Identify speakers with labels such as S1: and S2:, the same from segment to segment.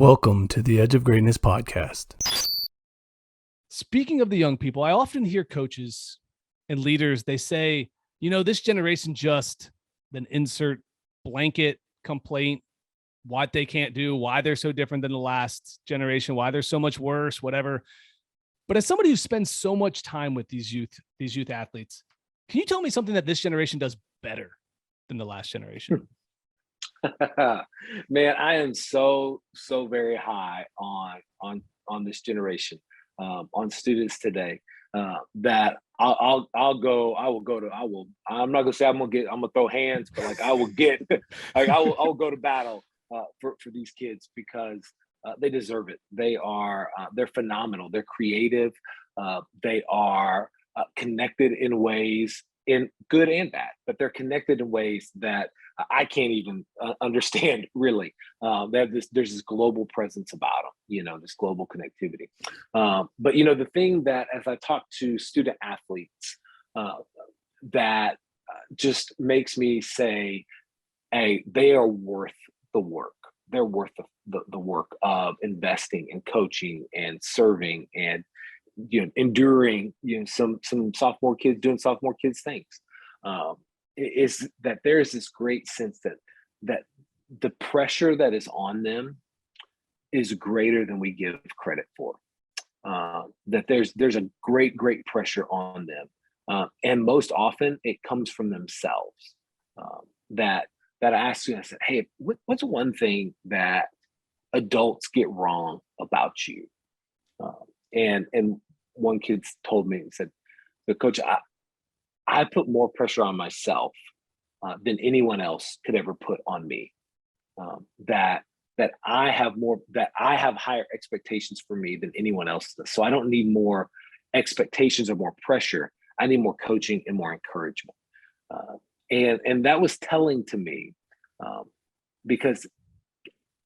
S1: Welcome to the Edge of Greatness podcast.
S2: Speaking of the young people, I often hear coaches and leaders, they say, this generation just then insert blanket complaint, what they can't do, why they're so different than the last generation, why they're so much worse, whatever. But as somebody who spends so much time with these youth athletes, can you tell me something that this generation does better than the last generation?
S3: Man, I am so very high on this generation, on students today, that I'm not gonna say I'm gonna throw hands, but like I will get, like I will go to battle for these kids because they deserve it. They're phenomenal. They're creative. They are connected in ways, in good and bad, but they're connected in ways that I can't even understand, really. There's this global presence about them, this global connectivity. But the thing that, as I talk to student athletes, that just makes me say, hey, they are worth the work. They're worth the work of investing and coaching and serving and enduring, some sophomore kids doing sophomore kids things. Is that there's this great sense that the pressure that is on them is greater than we give credit for. That there's a great pressure on them, and most often it comes from themselves. That I asked you, I said, hey, what's one thing that adults get wrong about you? And one kid told me, he said, "The coach, I put more pressure on myself than anyone else could ever put on me. That I have higher expectations for me than anyone else does. So I don't need more expectations or more pressure. I need more coaching and more encouragement." And that was telling to me, because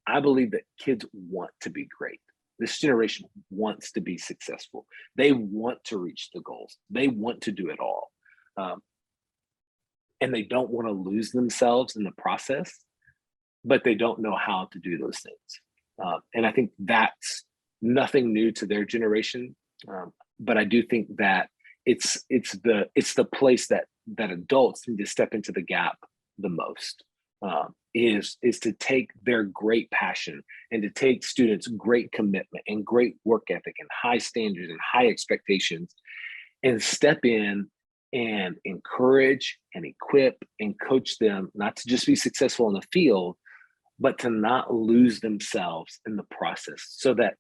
S3: I believe that kids want to be great. This generation wants to be successful. They want to reach the goals. They want to do it all. And they don't want to lose themselves in the process, but they don't know how to do those things. And I think that's nothing new to their generation. But I do think that it's the place that adults need to step into the gap the most. Is to take their great passion and to take students' great commitment and great work ethic and high standards and high expectations and step in and encourage and equip and coach them, not to just be successful in the field, but to not lose themselves in the process,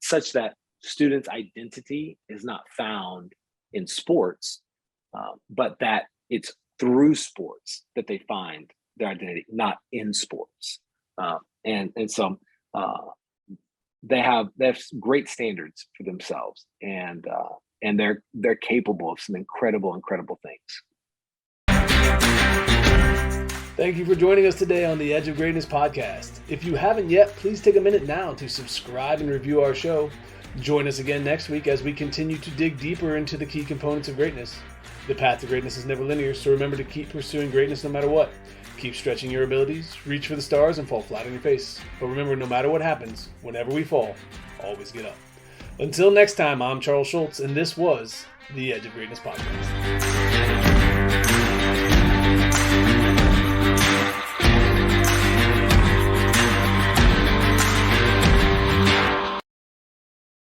S3: such that students' identity is not found in sports, but that it's through sports that they find their identity, not in sports. And so they have great standards for themselves, and they're capable of some incredible things.
S1: Thank you for joining us today on the Edge of Greatness podcast. If you haven't yet, please take a minute now to subscribe and review our show. Join us again next week as we continue to dig deeper into the key components of greatness. The path to greatness is never linear, so remember to keep pursuing greatness no matter what. Keep stretching your abilities, reach for the stars, and fall flat on your face. But remember, no matter what happens, whenever we fall, always get up. Until next time, I'm Charles Schultz, and this was the Edge of Greatness podcast.